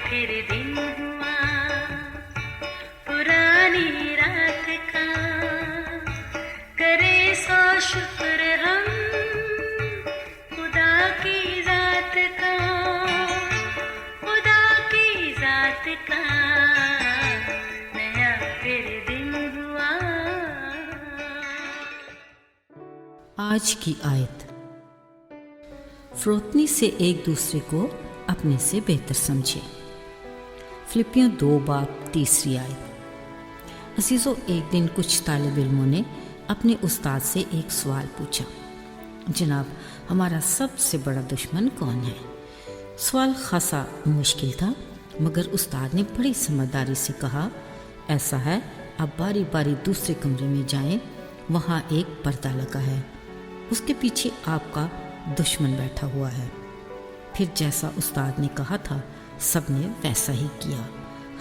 फिर दिन हुआ पुरानी रात का, करे सौ शुक्र हम खुदा की जात का, खुदा की जात का, नया फिर दिन हुआ। आज की आयत, फरोतनी से एक दूसरे को अपने से बेहतर समझे। फिलिपियों 2:3 आयत। अजीज़ों, एक दिन कुछ तालिब इल्मों ने अपने उस्ताद से एक सवाल पूछा, जनाब हमारा सबसे बड़ा दुश्मन कौन है? सवाल खासा मुश्किल था, मगर उस्ताद ने बड़ी समझदारी से कहा, ऐसा है, अब बारी बारी दूसरे कमरे में जाएं, वहाँ एक पर्दा लगा है, उसके पीछे आपका दुश्मन बैठा हुआ है। फिर जैसा उस्ताद ने कहा था, सबने वैसा ही किया।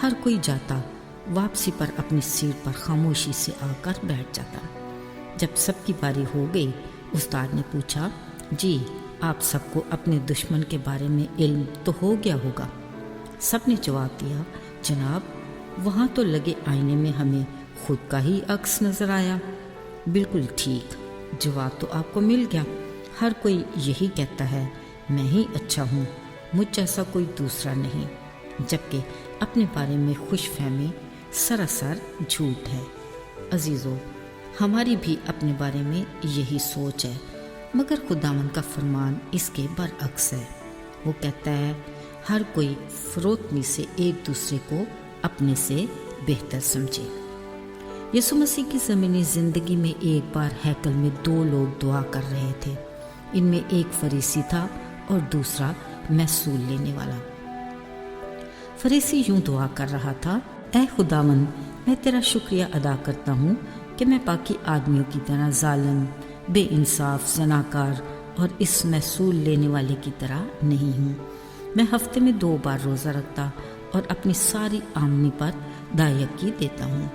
हर कोई जाता, वापसी पर अपनी सीट पर खामोशी से आकर बैठ जाता। जब सबकी बारी हो गई, उस्ताद ने पूछा, जी आप सबको अपने दुश्मन के बारे में इल्म तो हो गया होगा? सबने जवाब दिया, जनाब वहाँ तो लगे आईने में हमें खुद का ही अक्स नज़र आया। बिल्कुल ठीक, जवाब तो आपको मिल गया। हर कोई यही कहता है, मैं ही अच्छा हूँ, मुझ जैसा कोई दूसरा नहीं, जबकि अपने बारे में खुशफहमी सरासर झूठ है। अजीज़ों, हमारी भी अपने बारे में यही सोच है, मगर खुदावंद का फरमान इसके बरअक्स है। वो कहता है, हर कोई फरोतनी से एक दूसरे को अपने से बेहतर समझे। यीशु मसीह की ज़मीनी ज़िंदगी में एक बार हैकल में 2 लोग दुआ कर रहे थे। इनमें एक फरीसी था और दूसरा महसूल लेने वाला। फरीसी यूं दुआ कर रहा था, ऐ खुदावंद, मैं तेरा शुक्रिया अदा करता हूँ कि मैं बाकी आदमियों की तरह जालिम, बेइंसाफ, जनाकार और इस महसूल लेने वाले की तरह नहीं हूँ। मैं हफ्ते में 2 बार रोज़ा रखता और अपनी सारी आमदनी पर दायकी देता हूँ।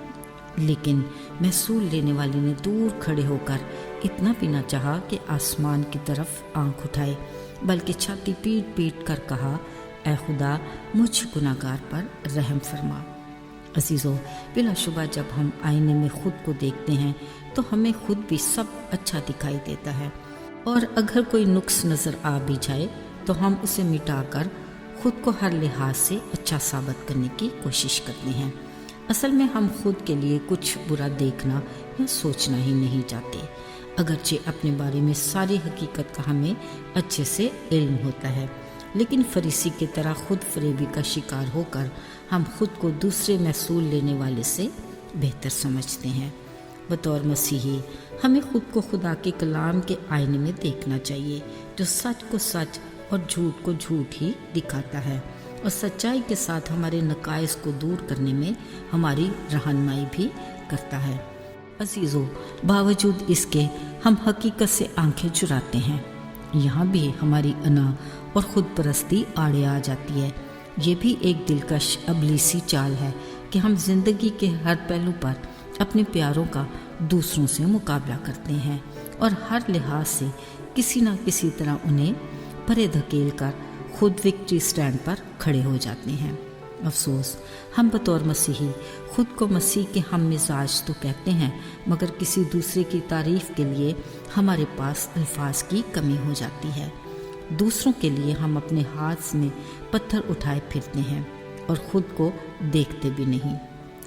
लेकिन महसूल लेने वाले ने दूर खड़े होकर इतना भी न चाहा कि आसमान की तरफ आंख उठाए, बल्कि छाती पीट पीट कर कहा, ऐ खुदा, मुझ गुनाहगार पर रहम फरमा। अजीज़ों, बिलाशुबा जब हम आईने में खुद को देखते हैं तो हमें खुद भी सब अच्छा दिखाई देता है, और अगर कोई नुक्स नज़र आ भी जाए तो हम उसे मिटाकर खुद को हर लिहाज से अच्छा साबित करने की कोशिश करते हैं। असल में हम खुद के लिए कुछ बुरा देखना या सोचना ही नहीं चाहते, अगरचे अपने बारे में सारी हकीकत का हमें अच्छे से इल्म होता है। लेकिन फरीसी की तरह खुद फरेबी का शिकार होकर हम खुद को दूसरे महसूल लेने वाले से बेहतर समझते हैं। बतौर मसीही हमें खुद को खुदा के कलाम के आईने में देखना चाहिए, जो सच को सच और झूठ को झूठ ही दिखाता है, और सच्चाई के साथ हमारे नकाइस को दूर करने में हमारी रहनुमाई भी करता है। अजीज़ों, बावजूद इसके हम हकीकत से आंखें चुराते हैं। यहाँ भी हमारी अना और खुद परस्ती आड़े आ जाती है। ये भी एक दिलकश अबलीसी चाल है कि हम जिंदगी के हर पहलू पर अपने प्यारों का दूसरों से मुकाबला करते हैं और हर लिहाज से किसी न किसी तरह उन्हें परे धकेल कर खुद विक्ट्री स्टैंड पर खड़े हो जाते हैं। अफसोस, हम बतौर मसीही खुद को मसीह के हम मिजाज तो कहते हैं, मगर किसी दूसरे की तारीफ के लिए हमारे पास अल्फाज की कमी हो जाती है। दूसरों के लिए हम अपने हाथ में पत्थर उठाए फिरते हैं और ख़ुद को देखते भी नहीं।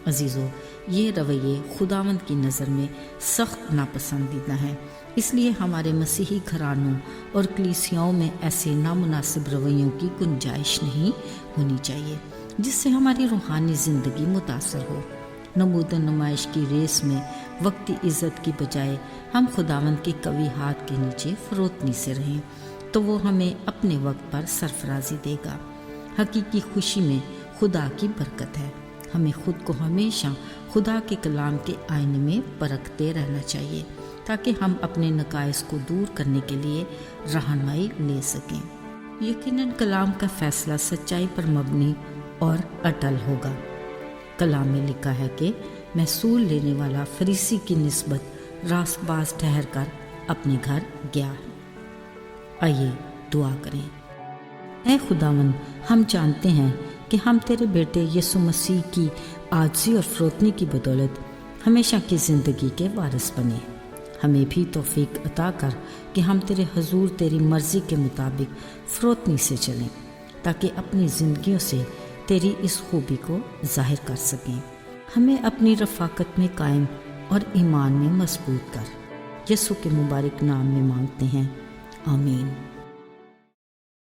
अजीज़ों, ये रवैये खुदावंद की नज़र में सख्त नापसंदीदा हैं। इसलिए हमारे मसीही घरानों और कलीसियाओं में ऐसे नामुनासिब रवैयों की गुंजाइश नहीं होनी चाहिए जिससे हमारी रूहानी ज़िंदगी मुतासर हो। नमूदन नुमाइश की रेस में वक्ती इज़्ज़त की बजाय हम खुदावंद के कवी हाथ के नीचे फरोतनी से रहें तो वो हमें अपने वक्त पर सरफराजी देगा। हकीकी खुशी में खुदा की बरकत है। हमें खुद को हमेशा खुदा के कलाम के आईने में परखते रहना चाहिए ताकि हम अपने नकाइस को दूर करने के लिए रहनुमाई ले सकें। यकीनन कलाम का फैसला सच्चाई पर मबनी और अटल होगा। कलाम में लिखा है कि महसूल लेने वाला फरीसी की निस्बत रासबाज ठहर कर अपने घर गया है। आइए दुआ करें। ऐ खुदावंद, हम जानते हैं کہ ہم تیرے بیٹے یسوع مسیح کی عاجزی اور فروتنی کی بدولت ہمیشہ کی زندگی کے وارث بنیں۔ ہمیں بھی توفیق عطا کر کہ ہم تیرے حضور تیری مرضی کے مطابق فروتنی سے چلیں، تاکہ اپنی زندگیوں سے تیری اس خوبی کو ظاہر کر سکیں۔ ہمیں اپنی رفاقت میں قائم اور ایمان میں مضبوط کر، یسوع کے مبارک نام میں مانگتے ہیں، آمین۔